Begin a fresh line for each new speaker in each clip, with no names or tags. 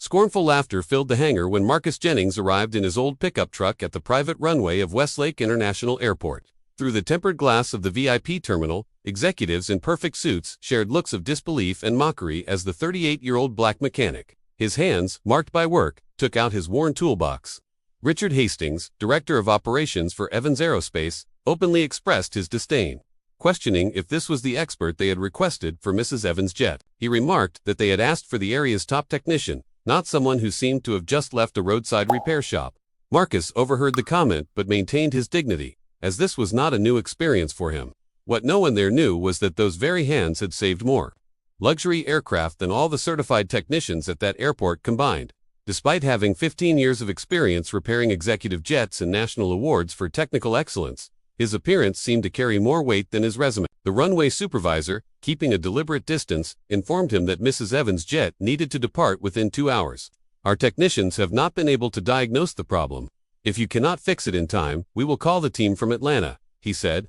Scornful laughter filled the hangar when Marcus Jennings arrived in his old pickup truck at the private runway of Westlake International Airport. Through the tempered glass of the VIP terminal, executives in perfect suits shared looks of disbelief and mockery as the 38-year-old black mechanic, his hands marked by work, took out his worn toolbox. Richard Hastings, director of operations for Evans Aerospace, openly expressed his disdain. Questioning if this was the expert they had requested for Mrs. Evans' jet, he remarked that they had asked for the area's top technician, not someone who seemed to have just left a roadside repair shop. Marcus overheard the comment but maintained his dignity, as this was not a new experience for him. What no one there knew was that those very hands had saved more luxury aircraft than all the certified technicians at that airport combined. Despite having 15 years of experience repairing executive jets and national awards for technical excellence, his appearance seemed to carry more weight than his resume. The runway supervisor, keeping a deliberate distance, informed him that Mrs. Evans' jet needed to depart within 2 hours. Our technicians have not been able to diagnose the problem. If you cannot fix it in time, we will call the team from Atlanta, he said.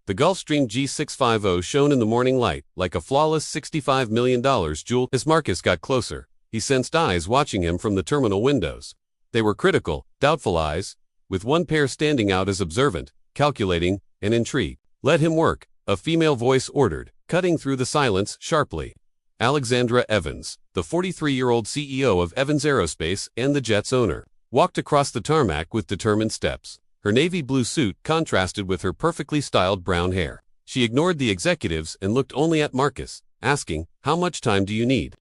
The Gulfstream G650 shone in the morning light, like a flawless $65 million jewel. As Marcus got closer, he sensed eyes watching him from the terminal windows. They were critical, doubtful eyes, with one pair standing out as observant, calculating, and intrigued. Let him work, a female voice ordered, cutting through the silence sharply. Alexandra Evans, the 43-year-old CEO of Evans Aerospace and the jet's owner, walked across the tarmac with determined steps. Her navy blue suit contrasted with her perfectly styled brown hair. She ignored the executives and looked only at Marcus, asking, "How much time do you need?"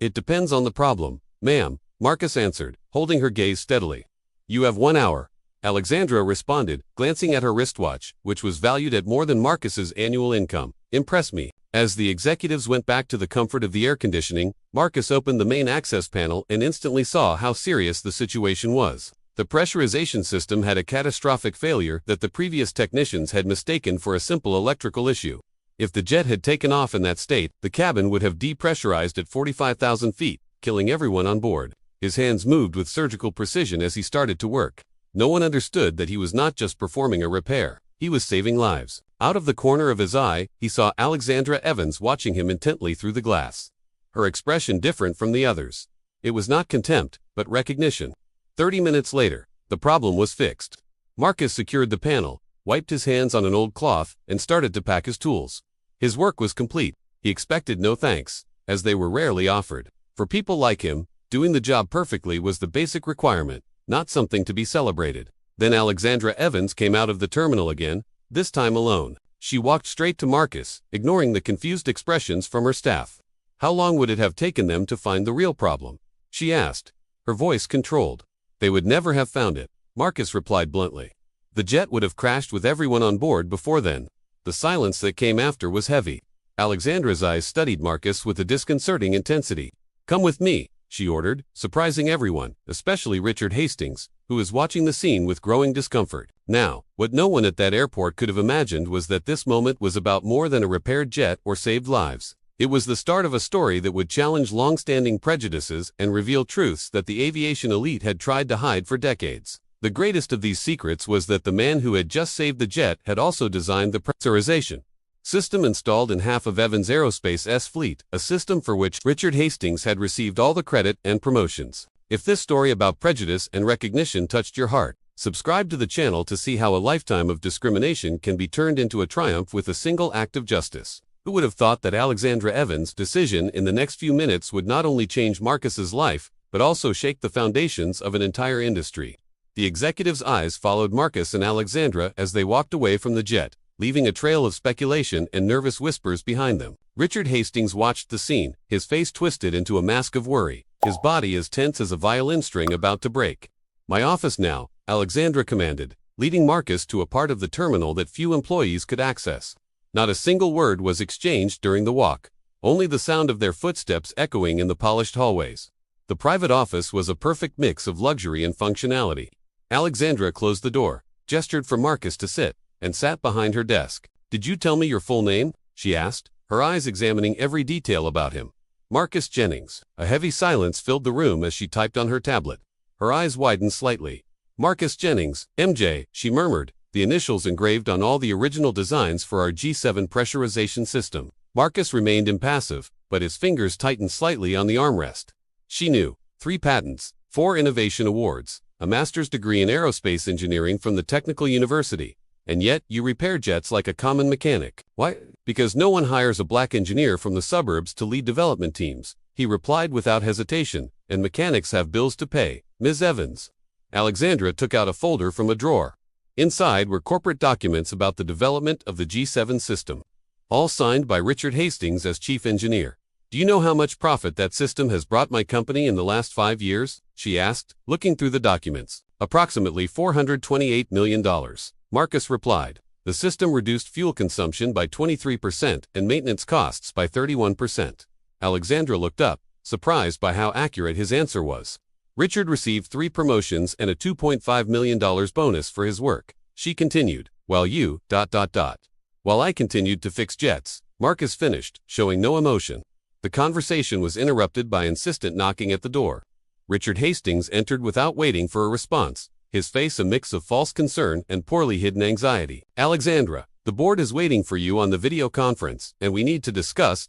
"It depends on the problem, ma'am," Marcus answered, holding her gaze steadily. "You have 1 hour." Alexandra responded, glancing at her wristwatch, which was valued at more than Marcus's annual income. "Impress me." As the executives went back to the comfort of the air conditioning, Marcus opened the main access panel and instantly saw how serious the situation was. The pressurization system had a catastrophic failure that the previous technicians had mistaken for a simple electrical issue. If the jet had taken off in that state, the cabin would have depressurized at 45,000 feet, killing everyone on board. His hands moved with surgical precision as he started to work. No one understood that he was not just performing a repair. He was saving lives. Out of the corner of his eye, he saw Alexandra Evans watching him intently through the glass. Her expression different from the others. It was not contempt, but recognition. 30 minutes later, the problem was fixed. Marcus secured the panel, wiped his hands on an old cloth, and started to pack his tools. His work was complete. He expected no thanks, as they were rarely offered. For people like him, doing the job perfectly was the basic requirement, not something to be celebrated. Then Alexandra Evans came out of the terminal again, this time alone. She walked straight to Marcus, ignoring the confused expressions from her staff. How long would it have taken them to find the real problem? She asked, her voice controlled. They would never have found it, Marcus replied bluntly. The jet would have crashed with everyone on board before then. The silence that came after was heavy. Alexandra's eyes studied Marcus with a disconcerting intensity. "Come with me," she ordered, surprising everyone, especially Richard Hastings, who was watching the scene with growing discomfort. Now, what no one at that airport could have imagined was that this moment was about more than a repaired jet or saved lives. It was the start of a story that would challenge long-standing prejudices and reveal truths that the aviation elite had tried to hide for decades. The greatest of these secrets was that the man who had just saved the jet had also designed the pressurization system installed in half of Evans Aerospace's fleet, a system for which Richard Hastings had received all the credit and promotions. If this story about prejudice and recognition touched your heart, subscribe to the channel to see how a lifetime of discrimination can be turned into a triumph with a single act of justice. Who would have thought that Alexandra Evans' decision in the next few minutes would not only change Marcus's life, but also shake the foundations of an entire industry? The executive's eyes followed Marcus and Alexandra as they walked away from the jet, leaving a trail of speculation and nervous whispers behind them. Richard Hastings watched the scene, his face twisted into a mask of worry, his body as tense as a violin string about to break. "My office now," Alexandra commanded, leading Marcus to a part of the terminal that few employees could access. Not a single word was exchanged during the walk, only the sound of their footsteps echoing in the polished hallways. The private office was a perfect mix of luxury and functionality. Alexandra closed the door, gestured for Marcus to sit, and sat behind her desk. "Did you tell me your full name?" she asked, her eyes examining every detail about him. "Marcus Jennings." A heavy silence filled the room as she typed on her tablet. Her eyes widened slightly. "Marcus Jennings, MJ," she murmured, the initials engraved on all the original designs for our G7 pressurization system. Marcus remained impassive, but his fingers tightened slightly on the armrest. She knew. 3 patents, 4 innovation awards, a master's degree in aerospace engineering from the Technical University. And yet, you repair jets like a common mechanic. Why? Because no one hires a black engineer from the suburbs to lead development teams, he replied without hesitation, and mechanics have bills to pay, Ms. Evans. Alexandra took out a folder from a drawer. Inside were corporate documents about the development of the G7 system, all signed by Richard Hastings as chief engineer. Do you know how much profit that system has brought my company in the last 5 years? She asked, looking through the documents. Approximately $428 million. Marcus replied. The system reduced fuel consumption by 23% and maintenance costs by 31%. Alexandra looked up, surprised by how accurate his answer was. Richard received 3 promotions and a $2.5 million bonus for his work. She continued, while I continued to fix jets. Marcus finished, showing no emotion. The conversation was interrupted by insistent knocking at the door. Richard Hastings entered without waiting for a response, his face a mix of false concern and poorly hidden anxiety. Alexandra, the board is waiting for you on the video conference, and we need to discuss.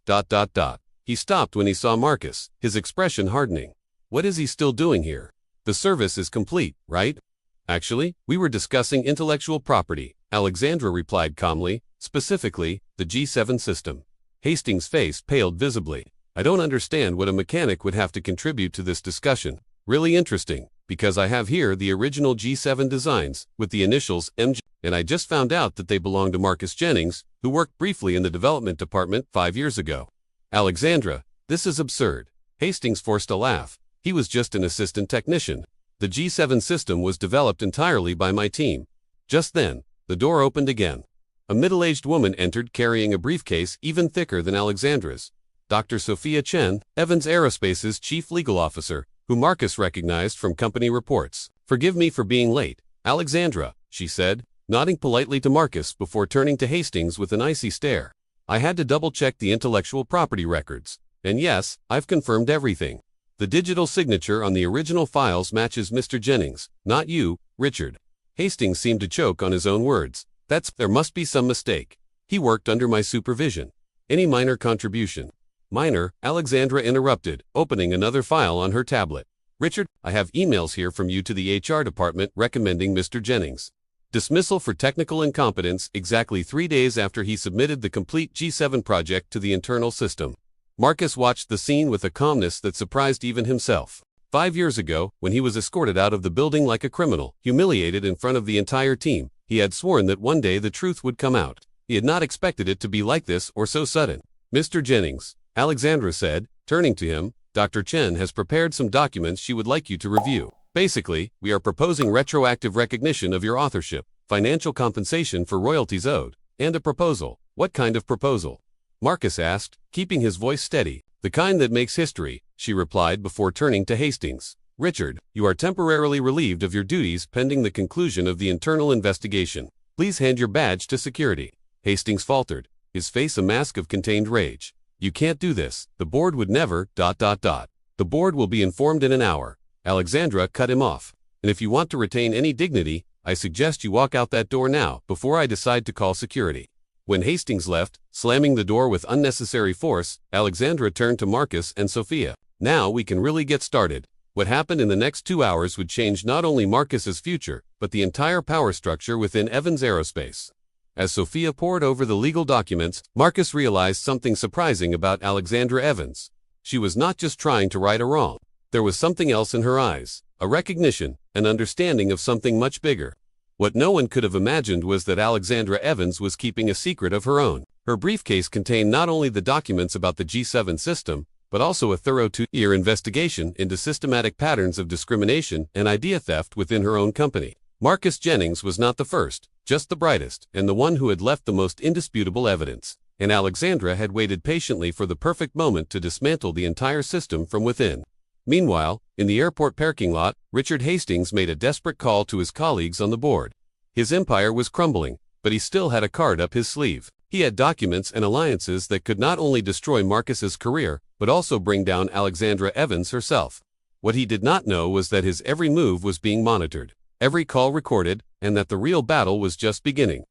He stopped when he saw Marcus, his expression hardening. What is he still doing here? The service is complete, right? Actually, we were discussing intellectual property, Alexandra replied calmly, specifically, the G7 system. Hastings' face paled visibly. I don't understand what a mechanic would have to contribute to this discussion. Really interesting, because I have here the original G7 designs, with the initials MG, and I just found out that they belong to Marcus Jennings, who worked briefly in the development department 5 years ago. Alexandra, this is absurd. Hastings forced a laugh. He was just an assistant technician. The G7 system was developed entirely by my team. Just then, the door opened again. A middle-aged woman entered carrying a briefcase even thicker than Alexandra's. Dr. Sophia Chen, Evans Aerospace's chief legal officer, who Marcus recognized from company reports. Forgive me for being late, Alexandra, she said, nodding politely to Marcus before turning to Hastings with an icy stare. I had to double-check the intellectual property records. And yes, I've confirmed everything. The digital signature on the original files matches Mr. Jennings, not you, Richard. Hastings seemed to choke on his own words. There must be some mistake. He worked under my supervision. Any minor contribution? Minor, Alexandra interrupted, opening another file on her tablet. Richard, I have emails here from you to the HR department recommending Mr. Jennings. Dismissal for technical incompetence exactly 3 days after he submitted the complete G7 project to the internal system. Marcus watched the scene with a calmness that surprised even himself. 5 years ago, when he was escorted out of the building like a criminal, humiliated in front of the entire team, he had sworn that one day the truth would come out. He had not expected it to be like this or so sudden. Mr. Jennings, Alexandra said, turning to him, Dr. Chen has prepared some documents she would like you to review. Basically, we are proposing retroactive recognition of your authorship, financial compensation for royalties owed, and a proposal. What kind of proposal? Marcus asked, keeping his voice steady. The kind that makes history, she replied before turning to Hastings. Richard, you are temporarily relieved of your duties pending the conclusion of the internal investigation. Please hand your badge to security. Hastings faltered, his face a mask of contained rage. You can't do this. The board would never. The board will be informed in an hour. Alexandra cut him off. And if you want to retain any dignity, I suggest you walk out that door now, before I decide to call security. When Hastings left, slamming the door with unnecessary force, Alexandra turned to Marcus and Sophia. Now we can really get started. What happened in the next 2 hours would change not only Marcus's future, but the entire power structure within Evans Aerospace. As Sophia pored over the legal documents, Marcus realized something surprising about Alexandra Evans. She was not just trying to right a wrong. There was something else in her eyes, a recognition, an understanding of something much bigger. What no one could have imagined was that Alexandra Evans was keeping a secret of her own. Her briefcase contained not only the documents about the G7 system, but also a thorough 2-year investigation into systematic patterns of discrimination and idea theft within her own company. Marcus Jennings was not the first, just the brightest, and the one who had left the most indisputable evidence. And Alexandra had waited patiently for the perfect moment to dismantle the entire system from within. Meanwhile, in the airport parking lot, Richard Hastings made a desperate call to his colleagues on the board. His empire was crumbling, but he still had a card up his sleeve. He had documents and alliances that could not only destroy Marcus's career, but also bring down Alexandra Evans herself. What he did not know was that his every move was being monitored, every call recorded, and that the real battle was just beginning.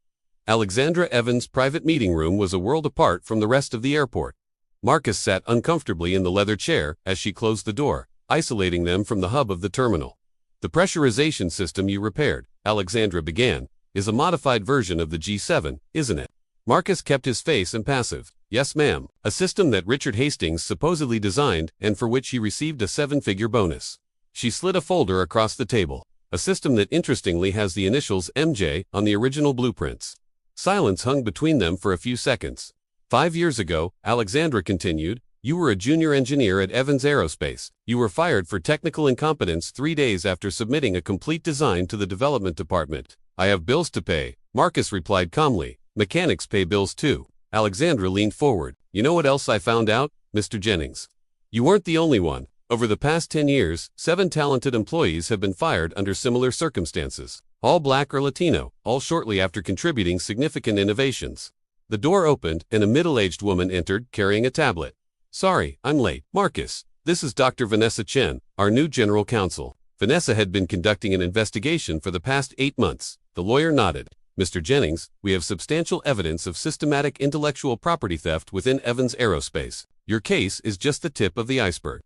Alexandra Evans' private meeting room was a world apart from the rest of the airport. Marcus sat uncomfortably in the leather chair as she closed the door, isolating them from the hub of the terminal. The pressurization system you repaired, Alexandra began, is a modified version of the G7, isn't it? Marcus kept his face impassive. Yes, ma'am. A system that Richard Hastings supposedly designed and for which he received a 7-figure bonus. She slid a folder across the table. A system that interestingly has the initials MJ on the original blueprints. Silence hung between them for a few seconds. 5 years ago, Alexandra continued, you were a junior engineer at Evans Aerospace. You were fired for technical incompetence 3 days after submitting a complete design to the development department. I have bills to pay, Marcus replied calmly. Mechanics pay bills too. Alexandra leaned forward. You know what else I found out, Mr. Jennings? You weren't the only one. Over the past 10 years, 7 talented employees have been fired under similar circumstances. All black or Latino, all shortly after contributing significant innovations. The door opened and a middle-aged woman entered carrying a tablet. Sorry, I'm late. Marcus, this is Dr. Vanessa Chen, our new general counsel. Vanessa had been conducting an investigation for the past 8 months. The lawyer nodded. Mr. Jennings, we have substantial evidence of systematic intellectual property theft within Evans Aerospace. Your case is just the tip of the iceberg.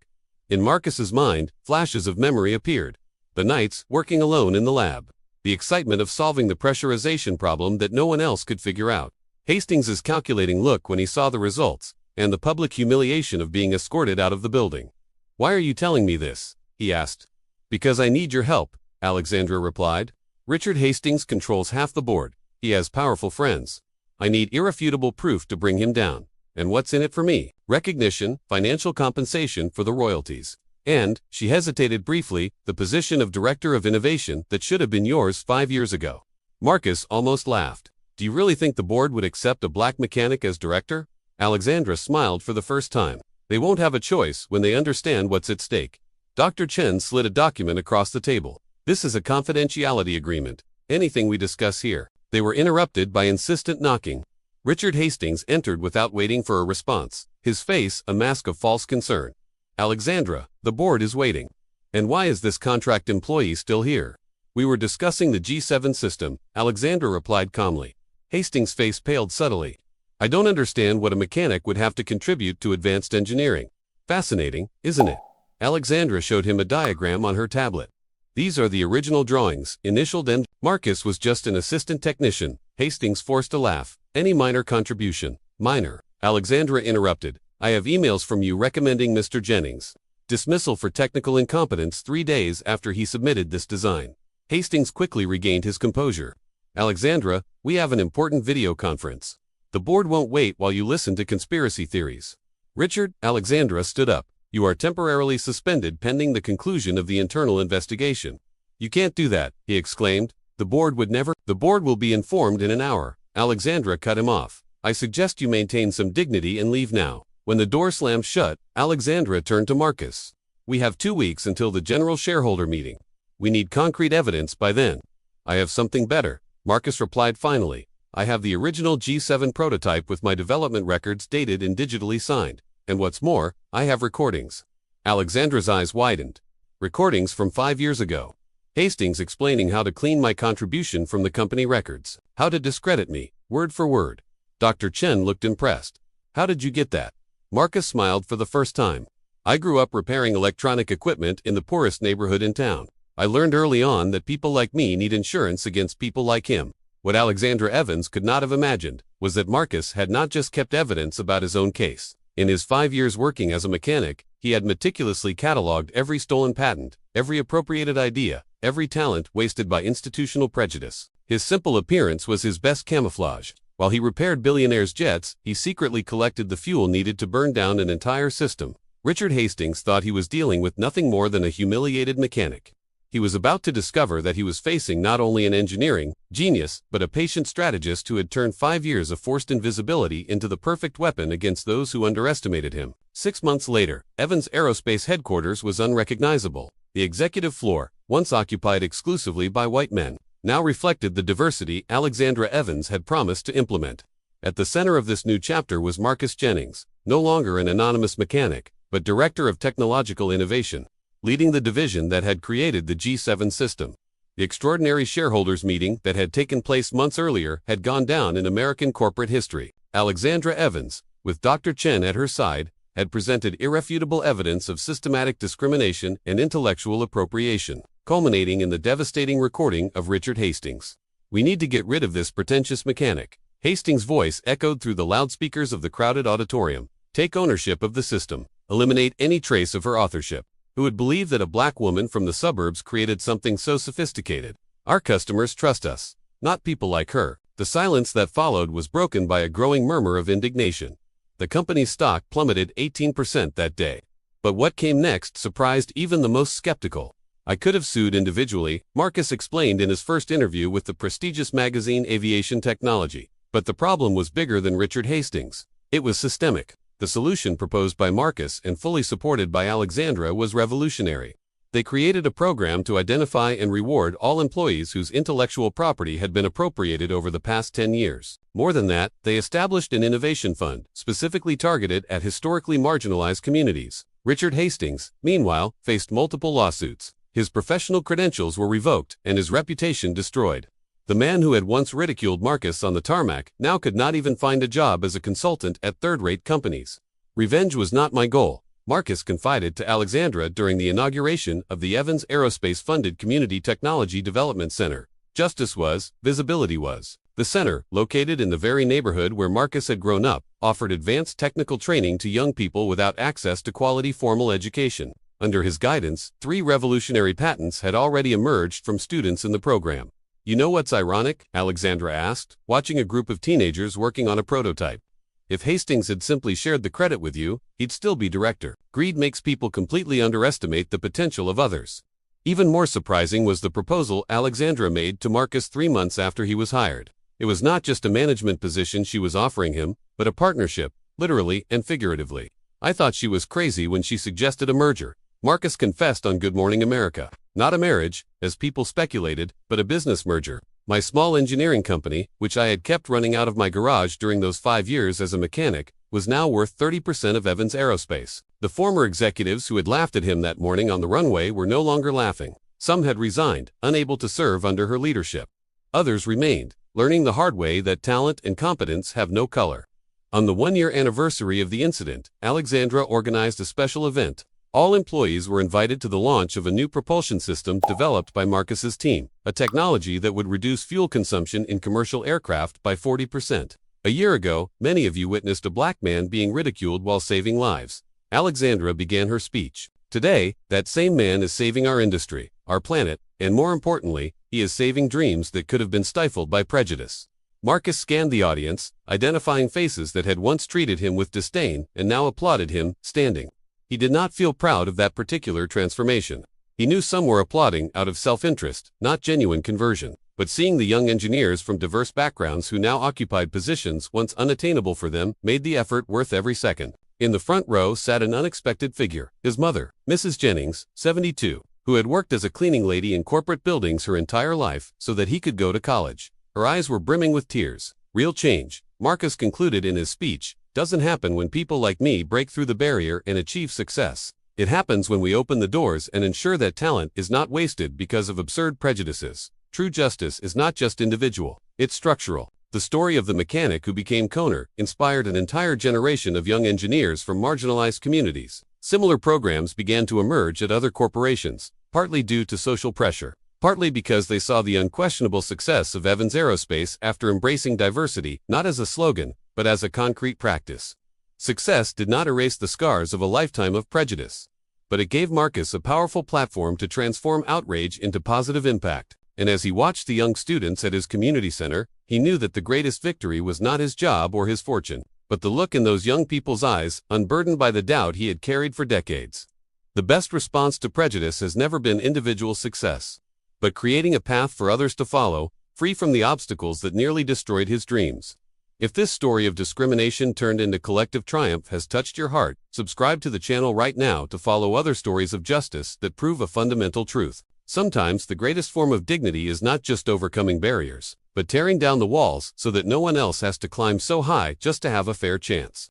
In Marcus's mind, flashes of memory appeared. The nights, working alone in the lab. The excitement of solving the pressurization problem that no one else could figure out. Hastings' calculating look when he saw the results, and the public humiliation of being escorted out of the building. Why are you telling me this? He asked. Because I need your help, Alexandra replied. Richard Hastings controls half the board. He has powerful friends. I need irrefutable proof to bring him down. And what's in it for me? Recognition, financial compensation for the royalties. And, she hesitated briefly, the position of Director of Innovation that should have been yours 5 years ago. Marcus almost laughed. Do you really think the board would accept a black mechanic as director? Alexandra smiled for the first time. They won't have a choice when they understand what's at stake. Dr. Chen slid a document across the table. This is a confidentiality agreement. Anything we discuss here. They were interrupted by insistent knocking. Richard Hastings entered without waiting for a response, his face a mask of false concern. Alexandra, the board is waiting. And why is this contract employee still here? We were discussing the G7 system, Alexandra replied calmly. Hastings' face paled subtly. I don't understand what a mechanic would have to contribute to advanced engineering. Fascinating, isn't it? Alexandra showed him a diagram on her tablet. These are the original drawings, initialed and Marcus was just an assistant technician. Hastings forced a laugh. Any minor contribution? Minor. Alexandra interrupted. I have emails from you recommending Mr. Jennings. Dismissal for technical incompetence 3 days after he submitted this design. Hastings quickly regained his composure. Alexandra, we have an important video conference. The board won't wait while you listen to conspiracy theories. Richard, Alexandra stood up. You are temporarily suspended pending the conclusion of the internal investigation. You can't do that, he exclaimed. The board will be informed in an hour. Alexandra cut him off. I suggest you maintain some dignity and leave now. When the door slammed shut, Alexandra turned to Marcus. We have 2 weeks until the general shareholder meeting. We need concrete evidence by then. I have something better, Marcus replied finally. I have the original G7 prototype with my development records dated and digitally signed. And what's more, I have recordings. Alexandra's eyes widened. Recordings from 5 years ago. Hastings explaining how to clean my contribution from the company records. How to discredit me, word for word. Dr. Chen looked impressed. How did you get that? Marcus smiled for the first time. I grew up repairing electronic equipment in the poorest neighborhood in town. I learned early on that people like me need insurance against people like him. What Alexandra Evans could not have imagined was that Marcus had not just kept evidence about his own case. In his 5 years working as a mechanic, he had meticulously cataloged every stolen patent, every appropriated idea, every talent wasted by institutional prejudice. His simple appearance was his best camouflage. While he repaired Billionaire's jets, he secretly collected the fuel needed to burn down an entire system. Richard Hastings thought he was dealing with nothing more than a humiliated mechanic. He was about to discover that he was facing not only an engineering genius, but a patient strategist who had turned 5 years of forced invisibility into the perfect weapon against those who underestimated him. 6 months later, Evans Aerospace headquarters was unrecognizable. The executive floor, once occupied exclusively by white men, now reflected the diversity Alexandra Evans had promised to implement. At the center of this new chapter was Marcus Jennings, no longer an anonymous mechanic, but Director of Technological Innovation, leading the division that had created the G7 system. The extraordinary shareholders meeting that had taken place months earlier had gone down in American corporate history. Alexandra Evans, with Dr. Chen at her side, had presented irrefutable evidence of systematic discrimination and intellectual appropriation, culminating in the devastating recording of Richard Hastings. "We need to get rid of this pretentious mechanic," Hastings' voice echoed through the loudspeakers of the crowded auditorium. "Take ownership of the system. Eliminate any trace of her authorship. Who would believe that a black woman from the suburbs created something so sophisticated? Our customers trust us, not people like her." The silence that followed was broken by a growing murmur of indignation. The company's stock plummeted 18% that day. But what came next surprised even the most skeptical. "I could have sued individually," Marcus explained in his first interview with the prestigious magazine Aviation Technology. But the problem was bigger than Richard Hastings. It was systemic. The solution proposed by Marcus and fully supported by Alexandra was revolutionary. They created a program to identify and reward all employees whose intellectual property had been appropriated over the past 10 years. More than that, they established an innovation fund, specifically targeted at historically marginalized communities. Richard Hastings, meanwhile, faced multiple lawsuits. His professional credentials were revoked and his reputation destroyed. The man who had once ridiculed Marcus on the tarmac now could not even find a job as a consultant at third-rate companies. "Revenge was not my goal," Marcus confided to Alexandra during the inauguration of the Evans Aerospace-funded Community Technology Development Center. "Justice was, visibility was." The center, located in the very neighborhood where Marcus had grown up, offered advanced technical training to young people without access to quality formal education. Under his guidance, 3 revolutionary patents had already emerged from students in the program. "You know what's ironic?" Alexandra asked, watching a group of teenagers working on a prototype. "If Hastings had simply shared the credit with you, he'd still be director." Greed makes people completely underestimate the potential of others. Even more surprising was the proposal Alexandra made to Marcus 3 months after he was hired. It was not just a management position she was offering him, but a partnership, literally and figuratively. "I thought she was crazy when she suggested a merger," Marcus confessed on Good Morning America. "Not a marriage, as people speculated, but a business merger. My small engineering company, which I had kept running out of my garage during those 5 years as a mechanic, was now worth 30% of Evans Aerospace." The former executives who had laughed at him that morning on the runway were no longer laughing. Some had resigned, unable to serve under her leadership. Others remained, learning the hard way that talent and competence have no color. On the 1-year anniversary of the incident, Alexandra organized a special event. All employees were invited to the launch of a new propulsion system developed by Marcus's team, a technology that would reduce fuel consumption in commercial aircraft by 40%. "A year ago, many of you witnessed a black man being ridiculed while saving lives." Alexandra began her speech. "Today, that same man is saving our industry, our planet, and more importantly, he is saving dreams that could have been stifled by prejudice." Marcus scanned the audience, identifying faces that had once treated him with disdain and now applauded him, standing. He did not feel proud of that particular transformation. He knew some were applauding out of self-interest, not genuine conversion. But seeing the young engineers from diverse backgrounds who now occupied positions once unattainable for them made the effort worth every second. In the front row sat an unexpected figure, his mother, Mrs. Jennings, 72, who had worked as a cleaning lady in corporate buildings her entire life so that he could go to college. Her eyes were brimming with tears. "Real change," Marcus concluded in his speech, "doesn't happen when people like me break through the barrier and achieve success. It happens when we open the doors and ensure that talent is not wasted because of absurd prejudices. True justice is not just individual, it's structural." The story of the mechanic who became Koner inspired an entire generation of young engineers from marginalized communities. Similar programs began to emerge at other corporations, partly due to social pressure, partly because they saw the unquestionable success of Evans Aerospace after embracing diversity, not as a slogan, but as a concrete practice. Success did not erase the scars of a lifetime of prejudice, but it gave Marcus a powerful platform to transform outrage into positive impact. And as he watched the young students at his community center, he knew that the greatest victory was not his job or his fortune, but the look in those young people's eyes, unburdened by the doubt he had carried for decades. The best response to prejudice has never been individual success, but creating a path for others to follow, free from the obstacles that nearly destroyed his dreams. If this story of discrimination turned into collective triumph has touched your heart, subscribe to the channel right now to follow other stories of justice that prove a fundamental truth. Sometimes the greatest form of dignity is not just overcoming barriers, but tearing down the walls so that no one else has to climb so high just to have a fair chance.